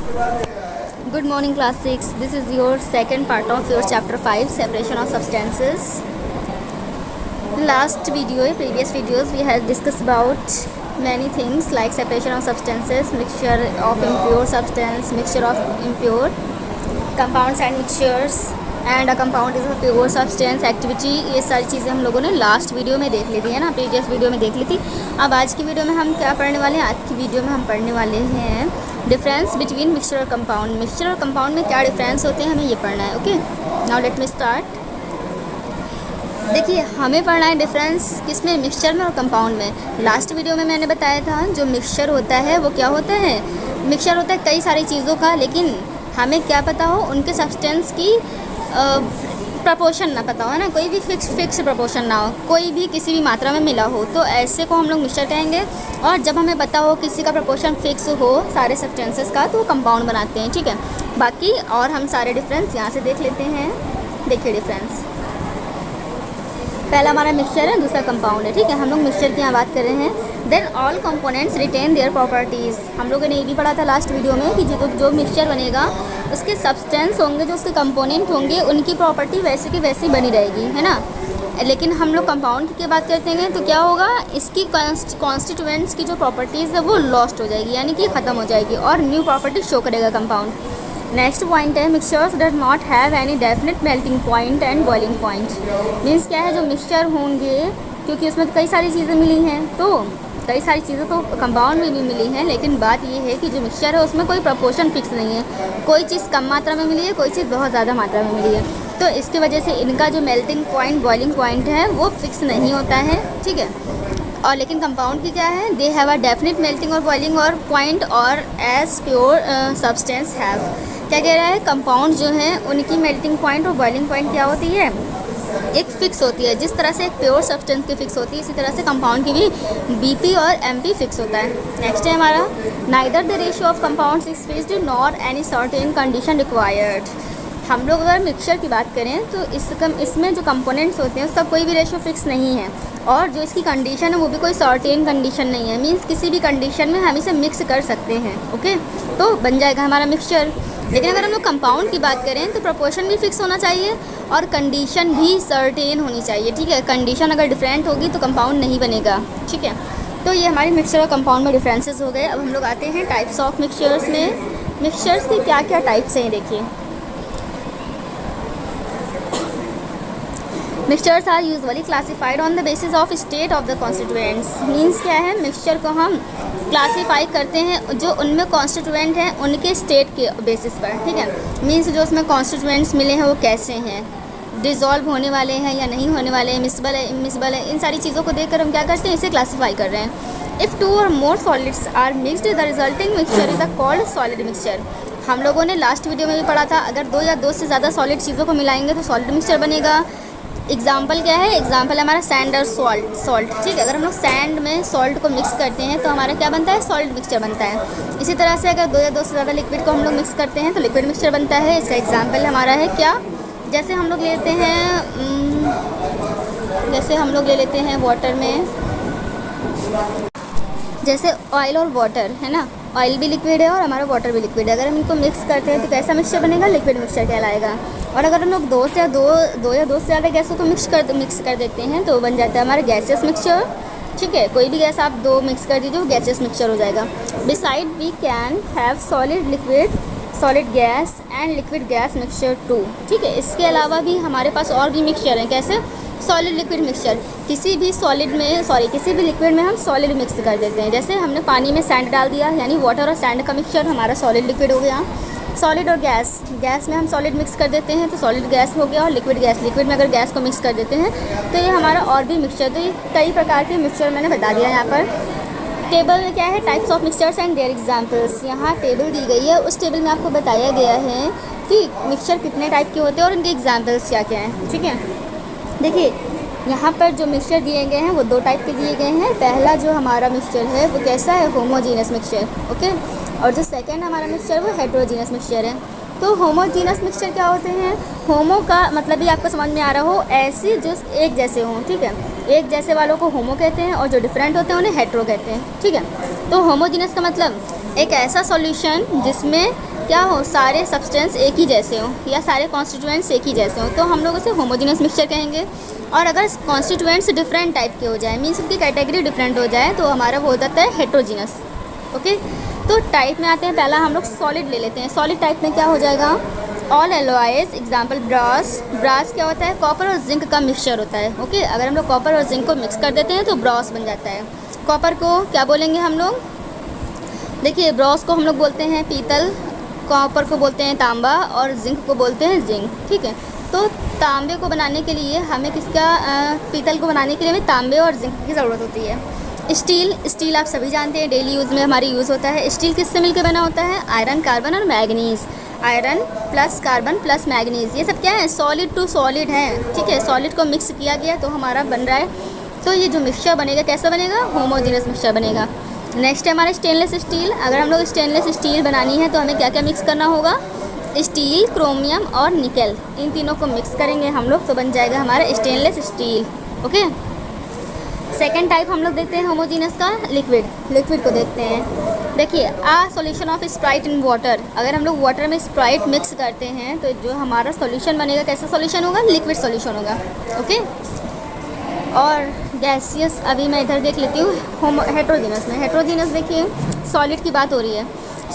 Good morning, class 6. This is your second part of your chapter 5, separation of substances. Previous videos, we had discussed about many things like separation of substances, mixture of impure substance, mixture of impure compounds and mixtures, and a compound is a pure substance, activity. ये सारी चीज़ें हम लोगों ने last video में देख ली थी, है ना, प्रीवियस वीडियो में देख ली थी। अब आज की वीडियो में हम क्या पढ़ने वाले हैं? आज की वीडियो में हम पढ़ने वाले हैं डिफरेंस बिटवीन मिक्सचर और कंपाउंड। मिक्सचर और कंपाउंड में क्या डिफरेंस होते हैं, हमें ये पढ़ना है। Okay, now let me start. देखिए, हमें पढ़ना है डिफरेंस किसमें, मिक्सचर में और कंपाउंड में। लास्ट वीडियो में मैंने बताया था जो मिक्सचर होता है वो क्या होता है, मिक्सचर होता है कई सारी चीज़ों का, लेकिन हमें क्या पता हो, उनके सब्सटेंस की प्रपोर्शन ना पता हो, है ना, कोई भी फिक्स प्रपोर्शन ना हो, कोई भी किसी भी मात्रा में मिला हो, तो ऐसे को हम लोग मिक्सचर कहेंगे। और जब हमें पता हो किसी का प्रपोर्शन फिक्स हो सारे सब्सटेंसेस का, तो वो कंपाउंड बनाते हैं। ठीक है, बाकी और हम सारे डिफरेंस यहाँ से देख लेते हैं। देखिए डिफरेंस, पहला हमारा मिक्सचर है, दूसरा कंपाउंड है। ठीक है, हम लोग मिक्सचर की यहाँ बात कर रहे हैं। Then all components retain their properties. हम लोगों ने ये भी पढ़ा था लास्ट वीडियो में कि जो मिक्सचर बनेगा उसके सब्सटेंस होंगे, जो उसके कंपोनेंट होंगे, उनकी प्रॉपर्टी वैसे की वैसी बनी रहेगी, है ना। लेकिन हम लोग कंपाउंड की बात करते हैं तो क्या होगा, इसकी कॉन्स्टिट्यूएंट्स की जो प्रॉपर्टीज़ है वो लॉस्ट हो जाएगी, यानी कि ख़त्म हो जाएगी, और न्यू प्रॉपर्टी शो करेगा कंपाउंड। नेक्स्ट पॉइंट है, mixtures does not have any definite melting point and boiling point. Means क्या है, जो मिक्सचर होंगे, क्योंकि उसमें कई सारी चीज़ें मिली हैं, तो कई सारी चीज़ें तो कंपाउंड में भी मिली हैं, लेकिन बात ये है कि जो मिक्सचर है उसमें कोई प्रपोर्शन फिक्स नहीं है, कोई चीज़ कम मात्रा में मिली है, कोई चीज़ बहुत ज़्यादा मात्रा में मिली है, तो इसकी वजह से इनका जो मेल्टिंग पॉइंट बॉइलिंग पॉइंट है वो फिक्स नहीं होता है। ठीक है, और लेकिन कंपाउंड की क्या है, they have a definite melting और बॉइलिंग और पॉइंट और एज प्योर सब्सटेंस हैव। क्या कह रहा है, कंपाउंड जो है उनकी मेल्टिंग पॉइंट और बॉइलिंग पॉइंट क्या होती है, एक फिक्स होती है। जिस तरह से एक प्योर सब्सटेंस की फिक्स होती है, इसी तरह से कंपाउंड की भी बीपी और एमपी फिक्स होता है। नेक्स्ट है हमारा, neither the ratio of compounds is fixed not any certain condition required. हम लोग अगर मिक्सचर की बात करें तो इसमें जो कंपोनेंट्स होते हैं उसका कोई भी रेशियो फिक्स नहीं है, और जो इसकी कंडीशन है वो भी कोई सर्टेन कंडीशन नहीं है। मीन्स किसी भी कंडीशन में हम इसे मिक्स कर सकते हैं। ओके, तो बन जाएगा हमारा मिक्सचर। लेकिन अगर हम लोग कंपाउंड की बात करें तो प्रपोर्शन भी फिक्स होना चाहिए और कंडीशन भी सर्टेन होनी चाहिए। ठीक है, कंडीशन अगर डिफरेंट होगी तो कंपाउंड नहीं बनेगा। ठीक है, तो ये हमारे मिक्सचर और कंपाउंड में डिफरेंसेस हो गए। अब हम लोग आते हैं टाइप्स ऑफ मिक्सचर्स में। मिक्सचर्स के क्या क्या टाइप्स हैं, देखिए। Mixtures are usually classified on the basis of state of the constituents. Means क्या है, मिक्सचर को हम क्लासीफाई करते हैं जो उनमें कॉन्स्टिट्यूएंट हैं उनके स्टेट के बेसिस पर। ठीक है, मीन्स जो उसमें कॉन्स्टिट्यूएंट्स मिले हैं वो कैसे हैं, डिज़ोल्व होने वाले हैं या नहीं होने वाले हैं, मिसबल है इमिसबल है, इन सारी चीज़ों को देखकर हम क्या करते हैं, इसे क्लासीफाई कर रहे हैं। If two or more solids are mixed the resulting mixture is a called solid mixture. हम लोगों ने लास्ट वीडियो में भी पढ़ा था, अगर दो या दो से ज़्यादा सॉलिड चीज़ों को मिलाएंगे तो सॉलिड मिक्सचर बनेगा। एग्जाम्पल क्या है, एग्जाम्पल है हमारा सैंड और सॉल्ट। ठीक है, अगर हम लोग सैंड में सॉल्ट को मिक्स करते हैं तो हमारा क्या बनता है, सॉलिड मिक्सचर बनता है। इसी तरह से अगर दो या दो से ज़्यादा लिक्विड को हम लोग मिक्स करते हैं तो लिक्विड मिक्सचर बनता है। इसका एग्जाम्पल हमारा है क्या, जैसे हम लोग लेते हैं वाटर में, जैसे ऑयल और वाटर, है ना, ऑयल भी लिक्विड है और हमारा वाटर भी लिक्विड है। अगर हम इनको मिक्स करते हैं तो कैसा मिक्सचर बनेगा, लिक्विड मिक्सचर कहलाएगा। और अगर हम लोग दो या दो से ज़्यादा गैसों को मिक्स कर देते हैं तो बन जाता है हमारा गैसियस मिक्सचर। ठीक है, कोई भी गैस आप दो मिक्स कर दीजिए वो गैसियस मिक्सचर हो जाएगा। Beside we can have solid gas and liquid gas mixture too. ठीक है, इसके अलावा भी हमारे पास और भी मिक्सचर हैं। कैसे, सॉलिड लिक्विड मिक्सचर, किसी भी लिक्विड में हम सॉलिड मिक्स कर देते हैं। जैसे हमने पानी में सैंड डाल दिया, यानी वाटर और सैंड का मिक्सचर हमारा सॉलिड लिक्विड हो गया। सॉलिड और गैस में हम सॉलिड मिक्स कर देते हैं तो सॉलिड गैस हो गया, और लिक्विड में अगर गैस को मिक्स कर देते हैं तो ये हमारा और भी मिक्सचर। तो ये कई प्रकार के मिक्सचर मैंने बता दिया यहाँ पर। टेबल में क्या है, types of mixtures and there examples. यहाँ टेबल दी गई है, उस टेबल में आपको बताया गया है कि मिक्सचर कितने टाइप के होते हैं और उनके एग्जाम्पल्स क्या क्या हैं। ठीक है, देखिए यहाँ पर जो मिक्सचर दिए गए हैं वो दो टाइप के दिए गए हैं। पहला जो हमारा मिक्सचर है वो कैसा है, होमोजीनस मिक्सचर। ओके, और जो सेकेंड हमारा मिक्सचर वो हेट्रोजीनस मिक्सचर है। तो होमोजीनस मिक्सचर क्या होते हैं, होमो का मतलब भी आपको समझ में आ रहा हो, ऐसे जो एक जैसे हों। ठीक है, एक जैसे वालों को होमो कहते हैं और जो डिफरेंट होते हैं उन्हें हेट्रो कहते हैं। ठीक है, तो होमोजीनस का मतलब एक ऐसा सॉल्यूशन जिसमें क्या हो, सारे सब्सटेंस एक ही जैसे हो या सारे कॉन्स्टिट्यूएंट्स एक ही जैसे हो, तो हम लोग उसे होमोजेनस मिक्सचर कहेंगे। और अगर कॉन्स्टिट्यूएंट्स डिफरेंट टाइप के हो जाए, मीन्स उनकी कैटेगरी डिफरेंट हो जाए, तो हमारा वो हो जाता है हेट्रोजीनस। ओके, तो टाइप में आते हैं। पहला हम लोग सॉलिड ले लेते हैं। सॉलिड टाइप में क्या हो जाएगा, all alloys, example brass. Brass क्या होता है, कॉपर और जिंक का मिक्सचर होता है। ओके, अगर हम लोग कॉपर और जिंक को मिक्स कर देते हैं तो ब्रास बन जाता है। कॉपर को क्या बोलेंगे हम लोग, देखिए ब्रास को हम लोग बोलते हैं पीतल, कॉपर को बोलते हैं तांबा और जिंक को बोलते हैं जिंक। ठीक है, तो तांबे को बनाने के लिए हमें पीतल को बनाने के लिए हमें तांबे और जिंक की ज़रूरत होती है। स्टील आप सभी जानते हैं, डेली यूज़ में हमारी यूज़ होता है। स्टील किससे मिलकर बना होता है, आयरन, कार्बन और manganese. Iron plus carbon plus manganese, ये सब क्या है, सॉलिड टू सॉलिड है। ठीक है, सॉलिड को मिक्स किया गया तो हमारा बन रहा है, तो ये जो मिक्सचर बनेगा कैसा बनेगा, होमोजेनस मिक्सचर बनेगा। नेक्स्ट है हमारा स्टेनलेस स्टील। अगर हम लोग स्टेनलेस स्टील बनानी है तो हमें क्या क्या मिक्स करना होगा, स्टील, क्रोमियम और निकल, इन तीनों को मिक्स करेंगे हम लोग तो बन जाएगा हमारा stainless steel. Okay, second type हम लोग देखते हैं होमोजीनस का, लिक्विड को देखते हैं। देखिए, solution of Sprite in water. अगर हम लोग वाटर में स्प्राइट मिक्स करते हैं तो जो हमारा सॉल्यूशन बनेगा कैसा सॉल्यूशन होगा, लिक्विड सॉल्यूशन होगा। ओके, और गैसियस अभी मैं इधर देख लेती हूँ हेट्रोजीनस में। हेट्रोजीनस देखिए, सॉलिड की बात हो रही है,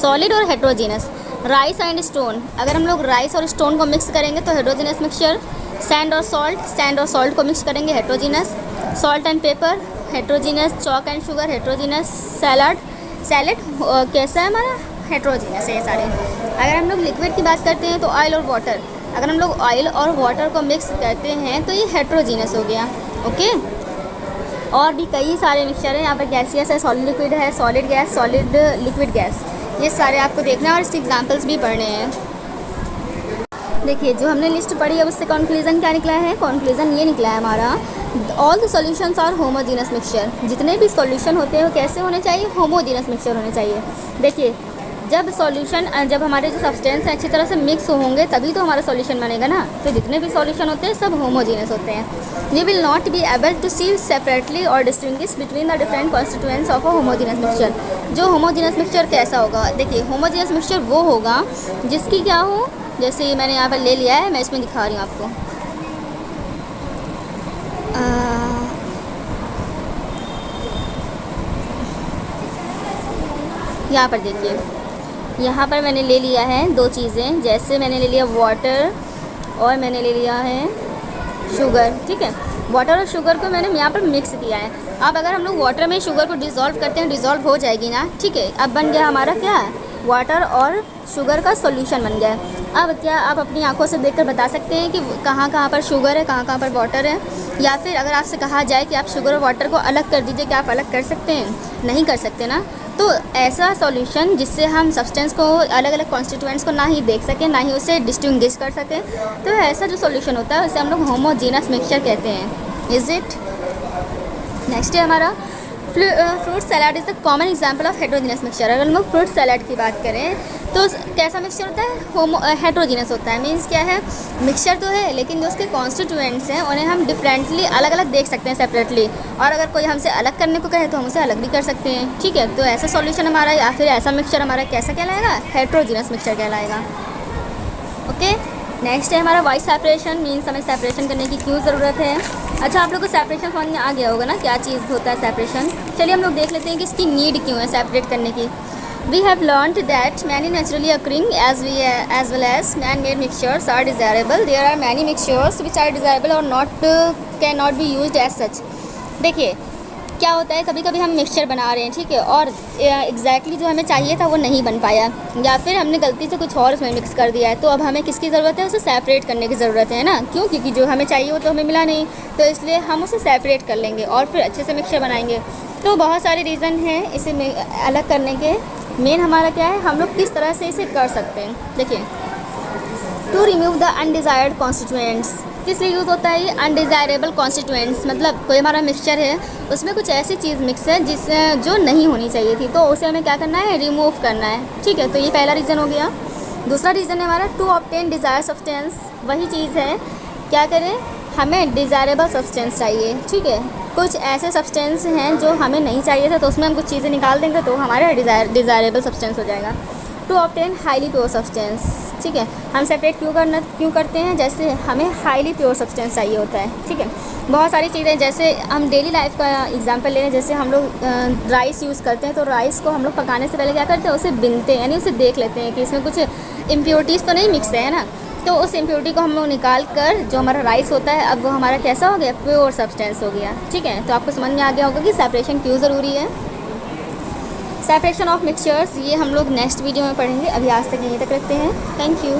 सॉलिड और हेट्रोजीनस। राइस एंड स्टोन, अगर हम लोग राइस और स्टोन को मिक्स करेंगे तो हेट्रोजीनस मिक्सचर। सैंड और सॉल्ट को मिक्स करेंगे, heterogeneous. Salt and paper, heterogeneous. Chalk and sugar, heterogeneous. Salad कैसा है हमारा, हेट्रोजीनस है ये सारे। अगर हम लोग लिक्विड की बात करते हैं तो ऑयल और वाटर, अगर हम लोग ऑयल और वाटर को मिक्स करते हैं तो ये हेट्रोजीनस हो गया। ओके, और भी कई सारे मिक्सचर हैं यहाँ पर, गैसियस है, सॉलिड लिक्विड है, solid gas, solid liquid gas, ये सारे आपको देखना है और इसके एग्जांपल्स भी पढ़ने हैं। देखिए, जो हमने लिस्ट पढ़ी है उससे कंक्लूजन क्या निकला है, कंक्लूजन ये निकला है हमारा, all the solutions are homogeneous mixture. जितने भी सॉल्यूशन होते हैं वो कैसे होने चाहिए, होमोजीनस मिक्सचर होने चाहिए। देखिए, जब हमारे जो सब्सटेंस हैं अच्छी तरह से मिक्स होंगे तभी तो हमारा सॉल्यूशन बनेगा ना, तो जितने भी सॉल्यूशन होते हैं सब होमोजीनस होते हैं। You will not be able to see separately और distinguish between the different constituents of a homogeneous mixture. जो होमोजीनस मिक्सचर कैसा होगा, देखिए होमोजीनस मिक्सचर वो होगा जिसकी क्या हो, जैसे मैंने यहाँ पर ले लिया है, मैं इसमें दिखा रही हूँ आपको। यहाँ पर देखिए, यहाँ पर मैंने ले लिया है दो चीज़ें, जैसे मैंने ले लिया वाटर और मैंने ले लिया है शुगर। ठीक है, वाटर और शुगर को मैंने यहाँ पर मिक्स किया है। अब अगर हम लोग वाटर में शुगर को डिज़ोल्व करते हैं, डिज़ोल्व हो जाएगी ना। ठीक है, अब बन गया हमारा क्या, वाटर और शुगर का सॉल्यूशन बन गया है। अब क्या आप अपनी आंखों से देखकर बता सकते हैं कि कहाँ कहाँ पर शुगर है, कहाँ कहाँ पर वाटर है, या फिर अगर आपसे कहा जाए कि आप शुगर और वाटर को अलग कर दीजिए, क्या आप अलग कर सकते हैं, नहीं कर सकते ना। तो ऐसा सॉल्यूशन जिससे हम सब्सटेंस को अलग अलग कॉन्स्टिट्यूएंट्स को ना ही देख सकें ना ही उसे डिस्टिंग्विश कर सकें, तो ऐसा जो सॉल्यूशन होता है उसे हम लोग होमोजीनस मिक्सचर कहते हैं। Is it. नेक्स्ट है हमारा fruit salad is the common example of heterogeneous mixture. अगर हम लोग फ्रूट सलाद की बात करें तो कैसा मिक्सचर होता है, हेट्रोजीनस होता है। मीन्स क्या है, मिक्सचर तो है लेकिन जो उसके कॉन्स्टिट्यूएंट्स हैं उन्हें हम डिफरेंटली अलग अलग देख सकते हैं सेपरेटली, और अगर कोई हमसे अलग करने को कहे तो हम उसे अलग भी कर सकते हैं। ठीक है, तो ऐसा सॉल्यूशन हमारा या फिर ऐसा मिक्सचर हमारा कैसा कहलाएगा, हेट्रोजीनस मिक्सचर कहलाएगा। ओके, नेक्स्ट है हमारा वाइस सेपरेशन। मीन्स हमें सेपरेशन करने की क्यों ज़रूरत है। अच्छा, आप लोग को सेपरेशन समझ में आ गया होगा ना, क्या चीज़ होता है सेपरेशन। चलिए हम लोग देख लेते हैं कि इसकी नीड क्यों है सेपरेट करने की। We have learned that many naturally occurring as well as man-made mixtures are desirable. There are many mixtures which are desirable or cannot be used as such. देखिए क्या होता है, कभी कभी हम मिक्सचर बना रहे हैं, ठीक है, और एग्जैक्टली जो हमें चाहिए था वो नहीं बन पाया, या फिर हमने गलती से कुछ और उसमें मिक्स कर दिया है, तो अब हमें किसकी ज़रूरत है, उसे सेपरेट करने की ज़रूरत है ना। क्यों, क्योंकि जो हमें चाहिए वो तो हमें मिला नहीं, तो इसलिए हम उसे सेपरेट कर लेंगे और फिर अच्छे से मिक्सचर बनाएंगे। तो बहुत सारे रीज़न हैं इसे अलग करने के। मेन हमारा क्या है, हम लोग किस तरह से इसे कर सकते हैं। देखिए, to remove the undesired constituents, किस लिए यूज़ होता है ये, अनडिज़ायरेबल कॉन्स्टिट्यूएंट्स, मतलब कोई हमारा मिक्सचर है उसमें कुछ ऐसी चीज़ मिक्स है जो नहीं होनी चाहिए थी, तो उसे हमें क्या करना है, रिमूव करना है। ठीक है, तो ये पहला रीज़न हो गया। दूसरा रीज़न है हमारा टू ऑब्टेन डिज़ायर सब्सटेंस। वही चीज़ है, क्या करें, हमें डिज़ायरेबल सब्सटेंस चाहिए। ठीक है, कुछ ऐसे सब्सटेंस हैं जो हमें नहीं चाहिए थे, तो उसमें हम कुछ चीज़ें निकाल देंगे तो हमारा डिज़ायरेबल सब्सटेंस हो जाएगा। To obtain highly pure substance. ठीक है, हम सेपरेट क्यों करते हैं, जैसे हमें हाईली प्योर सब्सटेंस चाहिए होता है। ठीक है, बहुत सारी चीज़ें, जैसे हम डेली लाइफ का एग्जांपल ले रहे हैं, जैसे हम लोग राइस यूज़ करते हैं, तो राइस को हम लोग पकाने से पहले क्या करते हैं, उसे बिनते हैं, यानी उसे देख लेते हैं कि इसमें कुछ इम्प्योरिटीज़ तो नहीं मिक्स है ना। तो उस इम्प्योरिटी को हम लोग निकाल कर जो हमारा राइस होता है, अब वो हमारा कैसा हो गया, प्योर सब्सटेंस हो गया। ठीक है, तो आपको समझ में आ गया होगा कि सेपरेशन क्यों ज़रूरी है। सेपरेशन ऑफ मिक्सचर्स ये हम लोग नेक्स्ट वीडियो में पढ़ेंगे, अभी आज तक यहीं तक रखते हैं। Thank you.